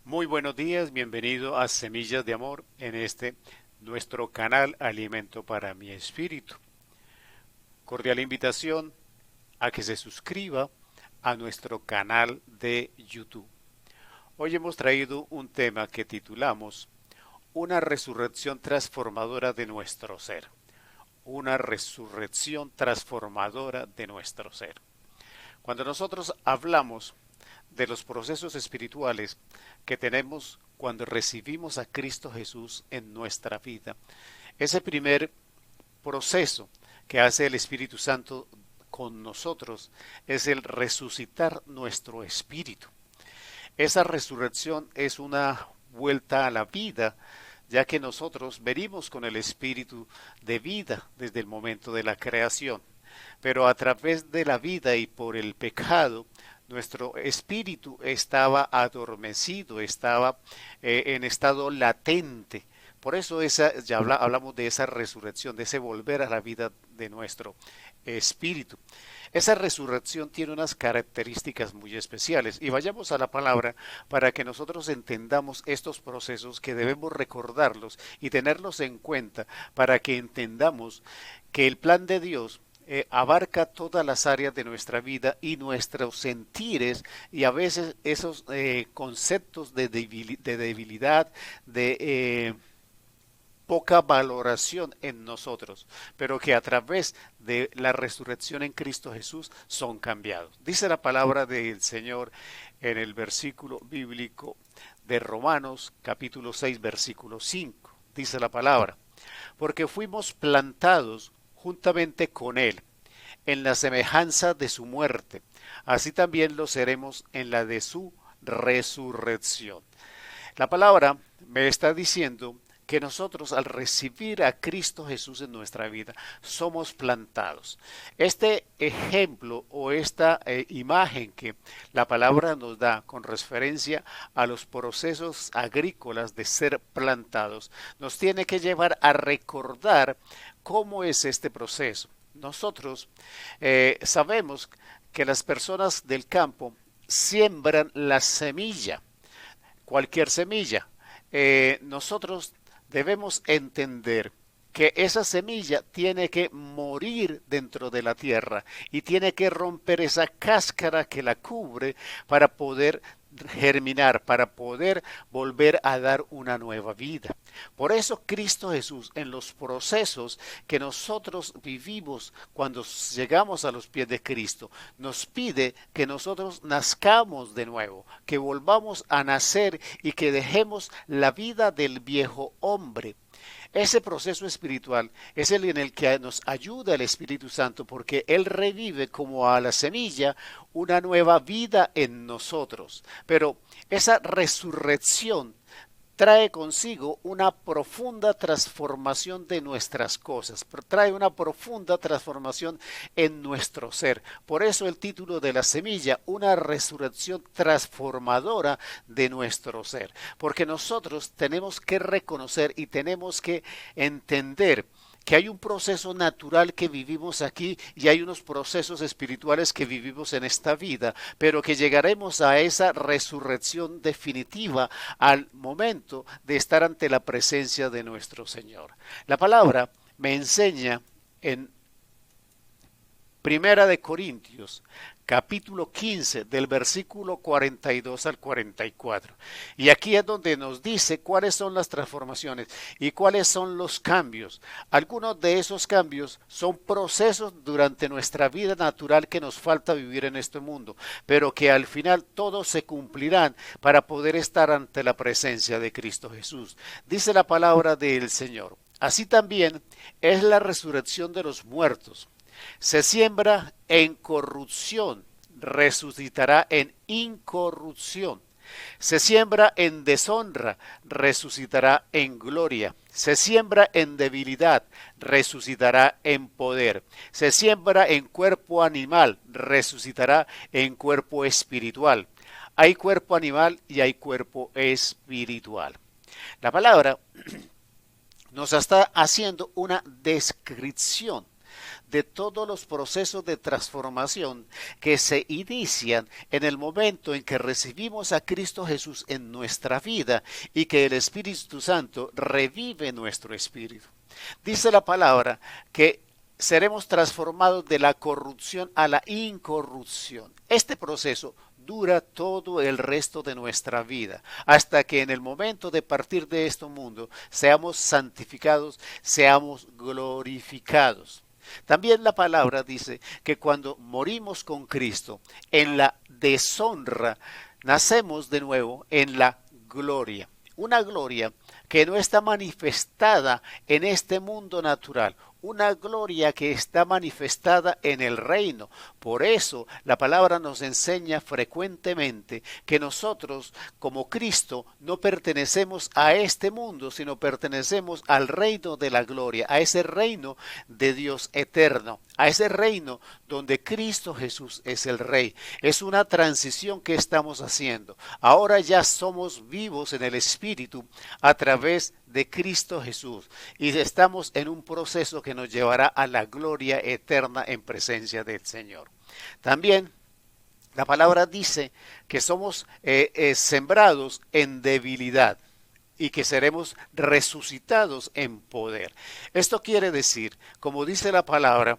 Muy buenos días, bienvenido a Semillas de Amor en nuestro canal Alimento para mi Espíritu. Cordial invitación a que se suscriba a nuestro canal de YouTube. Hoy hemos traído un tema que titulamos Una resurrección transformadora de nuestro ser. Una resurrección transformadora de nuestro ser. Cuando nosotros hablamos de los procesos espirituales que tenemos cuando recibimos a Cristo Jesús en nuestra vida, ese primer proceso que hace el Espíritu Santo con nosotros es el resucitar nuestro espíritu. Esa resurrección es una vuelta a la vida, ya que nosotros venimos con el espíritu de vida desde el momento de la creación. Pero a través de la vida y por el pecado, nuestro espíritu estaba adormecido, estaba en estado latente. Por eso hablamos de esa resurrección, de ese volver a la vida de nuestro espíritu. Esa resurrección tiene unas características muy especiales y vayamos a la palabra para que nosotros entendamos estos procesos que debemos recordarlos y tenerlos en cuenta para que entendamos que el plan de Dios abarca todas las áreas de nuestra vida y nuestros sentires y a veces esos conceptos de debilidad, de poca valoración en nosotros, pero que a través de la resurrección en Cristo Jesús son cambiados. Dice la palabra del Señor en el versículo bíblico de Romanos capítulo 6 versículo 5. Dice la palabra, porque fuimos plantados juntamente con Él en la semejanza de su muerte, así también lo seremos en la de su resurrección. La palabra me está diciendo que nosotros al recibir a Cristo Jesús en nuestra vida somos plantados. Este ejemplo o esta imagen que la palabra nos da con referencia a los procesos agrícolas de ser plantados nos tiene que llevar a recordar cómo es este proceso. Nosotros sabemos que las personas del campo siembran la semilla, cualquier semilla. Nosotros debemos entender que esa semilla tiene que morir dentro de la tierra y tiene que romper esa cáscara que la cubre para poder germinar, para poder volver a dar una nueva vida. Por eso Cristo Jesús en los procesos que nosotros vivimos cuando llegamos a los pies de Cristo, nos pide que nosotros nazcamos de nuevo, que volvamos a nacer y que dejemos la vida del viejo hombre. Ese proceso espiritual es el en el que nos ayuda el Espíritu Santo porque Él revive como a la semilla una nueva vida en nosotros. Pero esa resurrección trae consigo una profunda transformación de nuestras cosas, trae una profunda transformación en nuestro ser. Por eso el título de la semilla, una resurrección transformadora de nuestro ser. Porque nosotros tenemos que reconocer y tenemos que entender que hay un proceso natural que vivimos aquí y hay unos procesos espirituales que vivimos en esta vida, pero que llegaremos a esa resurrección definitiva al momento de estar ante la presencia de nuestro Señor. La palabra me enseña en Primera de Corintios, capítulo 15, del versículo 42 al 44. Y aquí es donde nos dice cuáles son las transformaciones y cuáles son los cambios. Algunos de esos cambios son procesos durante nuestra vida natural que nos falta vivir en este mundo, pero que al final todos se cumplirán para poder estar ante la presencia de Cristo Jesús. Dice la palabra del Señor. Así también es la resurrección de los muertos. Se siembra en corrupción, resucitará en incorrupción. Se siembra en deshonra, resucitará en gloria. Se siembra en debilidad, resucitará en poder. Se siembra en cuerpo animal, resucitará en cuerpo espiritual. Hay cuerpo animal y hay cuerpo espiritual. La palabra nos está haciendo una descripción de todos los procesos de transformación que se inician en el momento en que recibimos a Cristo Jesús en nuestra vida y que el Espíritu Santo revive nuestro espíritu. Dice la palabra que seremos transformados de la corrupción a la incorrupción. Este proceso dura todo el resto de nuestra vida, hasta que en el momento de partir de este mundo seamos santificados, seamos glorificados. También la palabra dice que cuando morimos con Cristo en la deshonra, nacemos de nuevo en la gloria. Una gloria que no está manifestada en este mundo natural, una gloria que está manifestada en el reino. Por eso la palabra nos enseña frecuentemente que nosotros como Cristo no pertenecemos a este mundo, sino pertenecemos al reino de la gloria, a ese reino de Dios eterno, a ese reino donde Cristo Jesús es el Rey. Es una transición que estamos haciendo. Ahora ya somos vivos en el Espíritu a través de Cristo Jesús y estamos en un proceso que nos llevará a la gloria eterna en presencia del Señor. También la palabra dice que somos sembrados en debilidad y que seremos resucitados en poder. Esto quiere decir, como dice la palabra,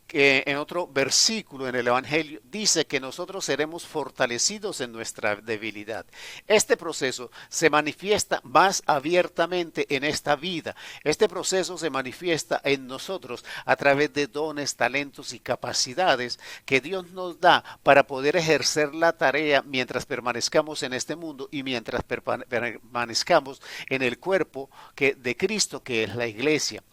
que en otro versículo en el Evangelio dice que nosotros seremos fortalecidos en nuestra debilidad. Este proceso se manifiesta más abiertamente en esta vida. Este proceso se manifiesta en nosotros a través de dones, talentos y capacidades que Dios nos da para poder ejercer la tarea mientras permanezcamos en este mundo y mientras permanezcamos en el cuerpo de Cristo, que es la iglesia.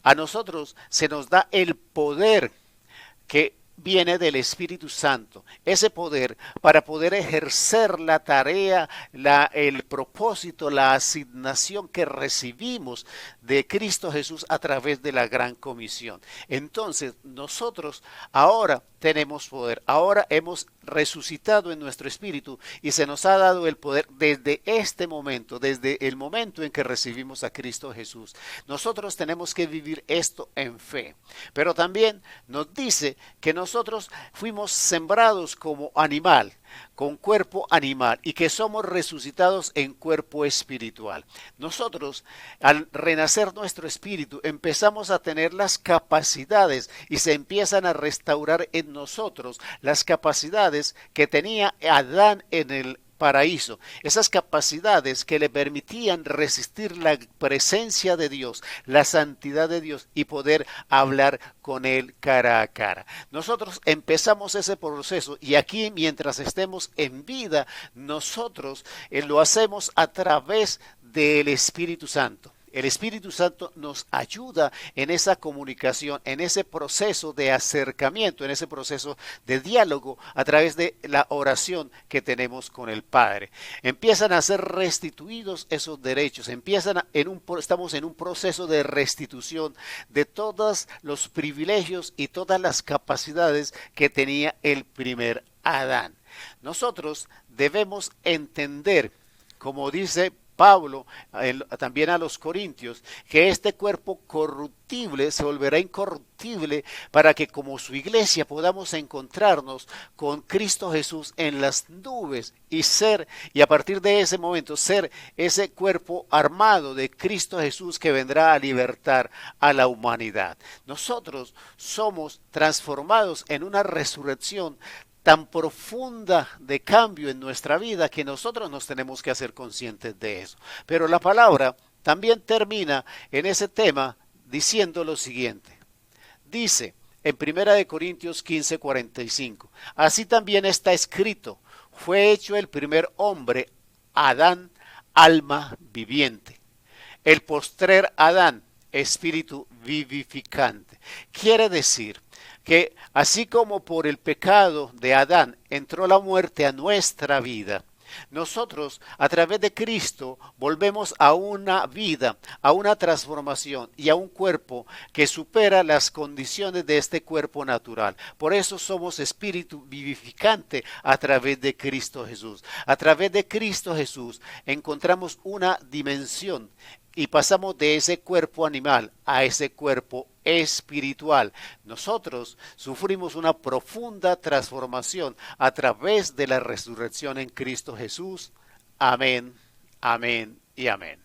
A nosotros se nos da el poder que viene del Espíritu Santo, ese poder para poder ejercer la tarea, el propósito, la asignación que recibimos de Cristo Jesús a través de la gran comisión. Entonces nosotros ahora tenemos poder, ahora hemos resucitado en nuestro espíritu y se nos ha dado el poder desde este momento, desde el momento en que recibimos a Cristo Jesús. Nosotros tenemos que vivir esto en fe, pero también nos dice que nosotros fuimos sembrados como animal, con cuerpo animal, y que somos resucitados en cuerpo espiritual. Nosotros, al renacer nuestro espíritu, empezamos a tener las capacidades y se empiezan a restaurar en nosotros las capacidades que tenía Adán en el paraíso, esas capacidades que le permitían resistir la presencia de Dios, la santidad de Dios y poder hablar con Él cara a cara. Nosotros empezamos ese proceso y aquí mientras estemos en vida, nosotros lo hacemos a través del Espíritu Santo. El Espíritu Santo nos ayuda en esa comunicación, en ese proceso de acercamiento, en ese proceso de diálogo a través de la oración que tenemos con el Padre. Empiezan a ser restituidos esos derechos, estamos en un proceso de restitución de todos los privilegios y todas las capacidades que tenía el primer Adán. Nosotros debemos entender, como dice Pablo, también a los Corintios, que este cuerpo corruptible se volverá incorruptible para que como su iglesia podamos encontrarnos con Cristo Jesús en las nubes y a partir de ese momento ser ese cuerpo armado de Cristo Jesús que vendrá a libertar a la humanidad. Nosotros somos transformados en una resurrección tan profunda de cambio en nuestra vida que nosotros nos tenemos que hacer conscientes de eso. Pero la palabra también termina en ese tema diciendo lo siguiente. Dice en 1 Corintios 15:45, así también está escrito, fue hecho el primer hombre, Adán, alma viviente. El postrer Adán, espíritu vivificante. Quiere decir que así como por el pecado de Adán entró la muerte a nuestra vida, nosotros a través de Cristo volvemos a una vida, a una transformación y a un cuerpo que supera las condiciones de este cuerpo natural. Por eso somos espíritu vivificante a través de Cristo Jesús. A través de Cristo Jesús encontramos una dimensión y pasamos de ese cuerpo animal a ese cuerpo espiritual. Nosotros sufrimos una profunda transformación a través de la resurrección en Cristo Jesús. Amén, amén y amén.